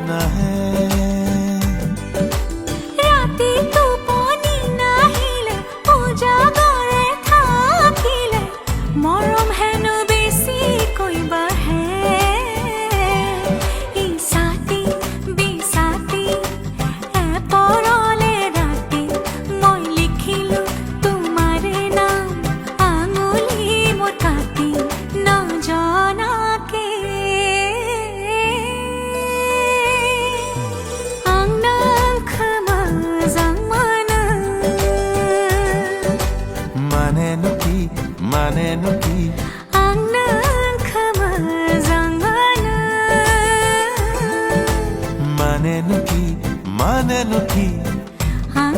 নাহে ৰাতি টোপনি নাহিলে উজাগৰে থাকিলে মৰম হেনো বেছিকৈ বাঢ়ে ইছাতি বিচাতি এপৰলে ৰাতি মই লিখিলো তোমাৰ নাম আঙুলি মোৰ কাটি নজনাকে Maneno ki ang nagkamazang maneno ki ang